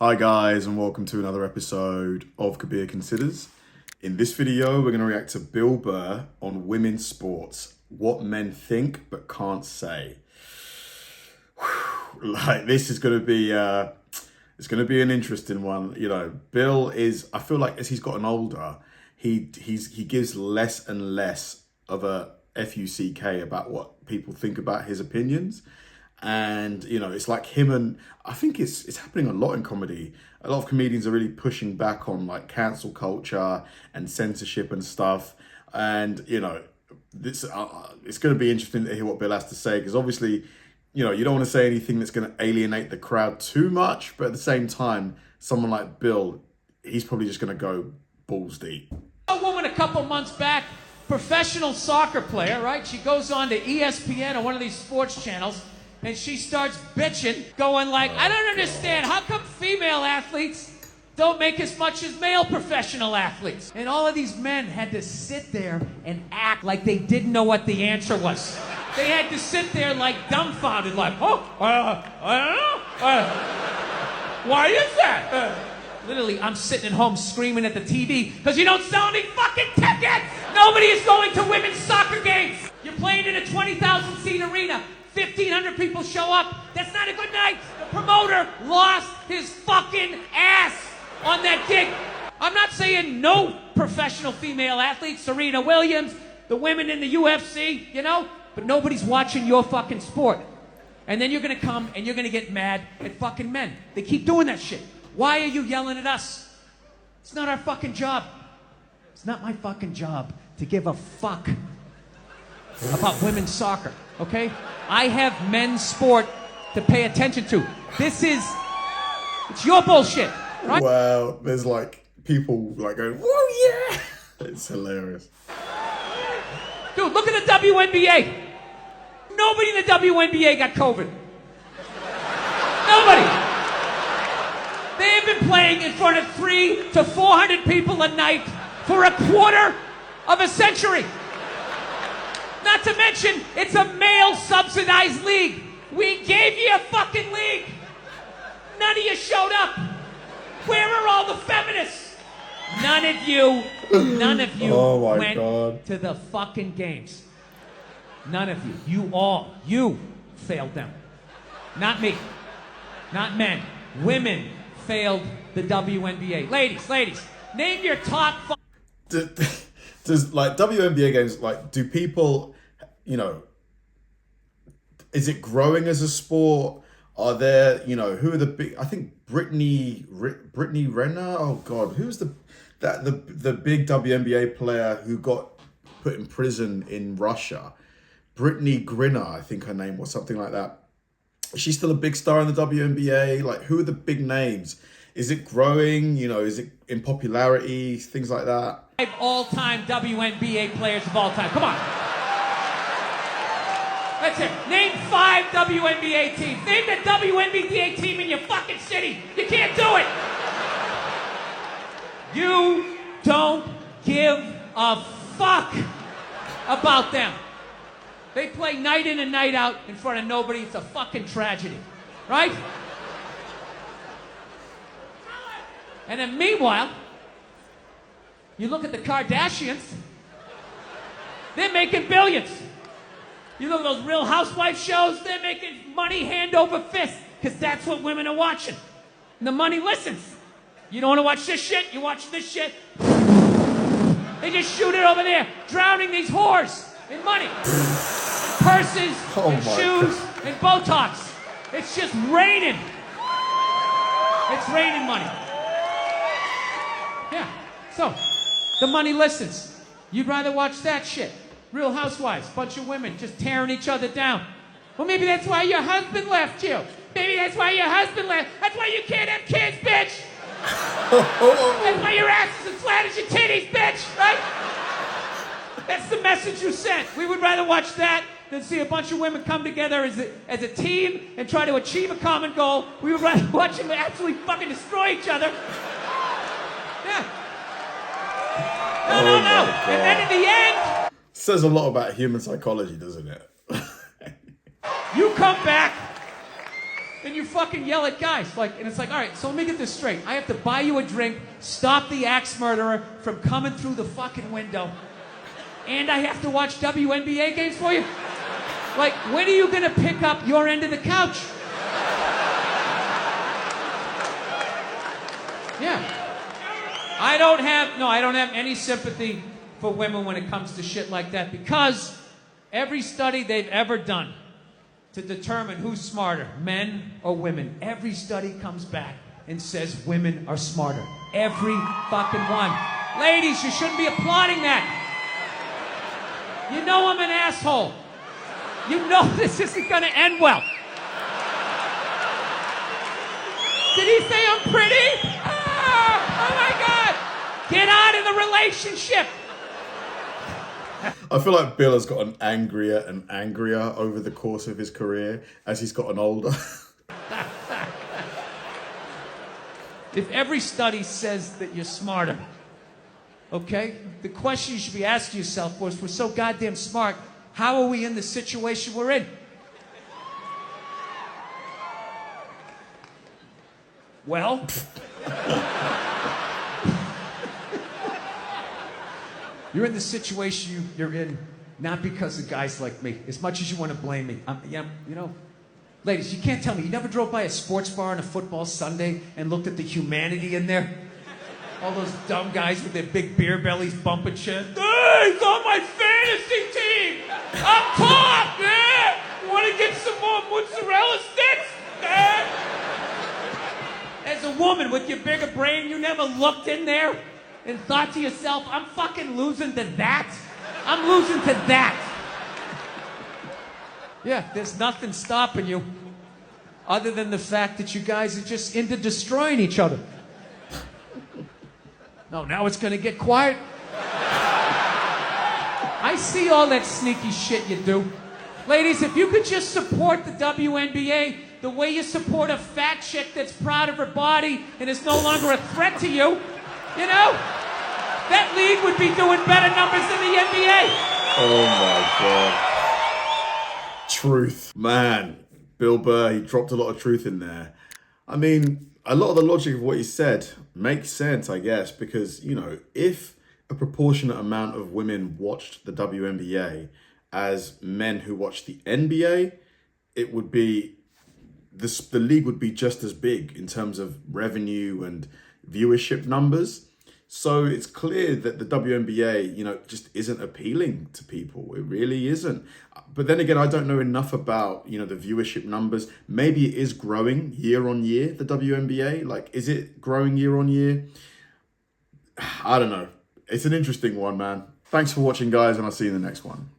Hi guys, and welcome to another episode of Kabir Considers. In this video, we're going to react to Bill Burr on women's sports. What men think but can't say. This is going to be it's going to be an interesting one. You know, Bill is, I feel like as he's gotten older, he gives less and less of a fuck about what people think about his opinions. And, you know, it's like him and I think it's happening a lot in comedy. A lot of comedians are really pushing back on like cancel culture and censorship and stuff. And, you know, this it's going to be interesting to hear what Bill has to say, because obviously, you know, you don't want to say anything that's going to alienate the crowd too much. But at the same time, someone like Bill, he's probably just going to go balls deep. A woman a couple months back, professional soccer player, right? She goes on to ESPN or one of these sports channels, and she starts bitching, going like, I don't understand, how come female athletes don't make as much as male professional athletes? And all of these men had to sit there and act like they didn't know what the answer was. They had to sit there like dumbfounded, like, I don't know, why is that? Literally, I'm sitting at home screaming at the TV because you don't sell any fucking tickets! Nobody is going to women's soccer games! You're playing in a 20,000 seat arena. 1,500 people show up. That's not a good night. The promoter lost his fucking ass on that gig. I'm not saying no professional female athletes, Serena Williams, the women in the UFC, you know, but nobody's watching your fucking sport. And then you're gonna come and you're gonna get mad at fucking men. They keep doing that shit. Why are you yelling at us? It's not our fucking job. It's not my fucking job to give a fuck about women's soccer, okay? I have men's sport to pay attention to. It's your bullshit, right? Wow, there's like people like going, whoa, yeah! It's hilarious. Dude, look at the WNBA. Nobody in the WNBA got COVID. Nobody. They have been playing in front of 300 to 400 people a night for a quarter of a century. Not to mention, it's a male-subsidized league. We gave you a fucking league. None of you showed up. Where are all the feminists? None of you went to the fucking games. None of you. You failed them. Not me. Not men. Women failed the WNBA. Ladies, name your top five. Does like WNBA games, like, do people, you know, is it growing as a sport? Are there, you know, who are the big, I think Brittany Renner, oh God, who's the big WNBA player who got put in prison in Russia? Brittany Griner, I think her name was, something like that. Is she still a big star in the WNBA? Like, who are the big names? Is it growing? You know, is it in popularity? Things like that. 5 all-time WNBA players of all time. Come on. That's it. Name 5 WNBA teams. Name the WNBA team in your fucking city. You can't do it. You don't give a fuck about them. They play night in and night out in front of nobody. It's a fucking tragedy. Right? And then meanwhile, you look at the Kardashians, they're making billions. You look at those Real Housewives shows, they're making money hand over fist, because that's what women are watching. And the money listens. You don't want to watch this shit, you watch this shit. They just shoot it over there, drowning these whores in money. Purses, and shoes, and Botox. It's just raining. It's raining money. Yeah, so the money listens. You'd rather watch that shit. Real Housewives, bunch of women just tearing each other down. Well, maybe that's why your husband left you. Maybe that's why your husband left. That's why you can't have kids, bitch. That's why your ass is as flat as your titties, bitch, right? That's the message you sent. We would rather watch that than see a bunch of women come together as a team and try to achieve a common goal. We would rather watch them absolutely fucking destroy each other. Yeah. No. And then in the end... Says a lot about human psychology, doesn't it? You come back And you fucking yell at guys. Like, and it's like, all right, so let me get this straight. I have to buy you a drink, stop the axe murderer from coming through the fucking window, and I have to watch WNBA games for you? Like, when are you gonna pick up your end of the couch? Yeah. I don't have any sympathy for women when it comes to shit like that, because every study they've ever done to determine who's smarter, men or women, every study comes back and says women are smarter. Every fucking one. Ladies, you shouldn't be applauding that. You know I'm an asshole. You know this isn't gonna end well. Did he say I'm pretty? Oh my God! Get out of the relationship! I feel like Bill has gotten angrier and angrier over the course of his career as he's gotten older. If every study says that you're smarter, okay, the question you should be asking yourself was, we're so goddamn smart, how are we in the situation we're in? Well, you're in the situation you're in not because of guys like me, as much as you want to blame me. You know, ladies, you can't tell me you never drove by a sports bar on a football Sunday and looked at the humanity in there? All those dumb guys with their big beer bellies bumping shit. Hey, he's on my fantasy team! Up top, yeah! You want to get some more mozzarella sticks? Yeah! As a woman with your bigger brain, you never looked in there and thought to yourself, I'm fucking losing to that? I'm losing to that. Yeah, there's nothing stopping you other than the fact that you guys are just into destroying each other. No, now it's gonna get quiet. I see all that sneaky shit you do. Ladies, if you could just support the WNBA the way you support a fat chick that's proud of her body and is no longer a threat to you, you know? That league would be doing better numbers than the NBA. Oh my God. Truth. Man, Bill Burr, he dropped a lot of truth in there. I mean, a lot of the logic of what he said makes sense, I guess, because, you know, if a proportionate amount of women watched the WNBA as men who watched the NBA, it would be, the league would be just as big in terms of revenue and viewership numbers. So it's clear that the WNBA, you know, just isn't appealing to people. It really isn't. But then again, I don't know enough about, you know, the viewership numbers. Maybe it is growing year on year, the WNBA. Like, is it growing year on year? I don't know. It's an interesting one, man. Thanks for watching, guys, and I'll see you in the next one.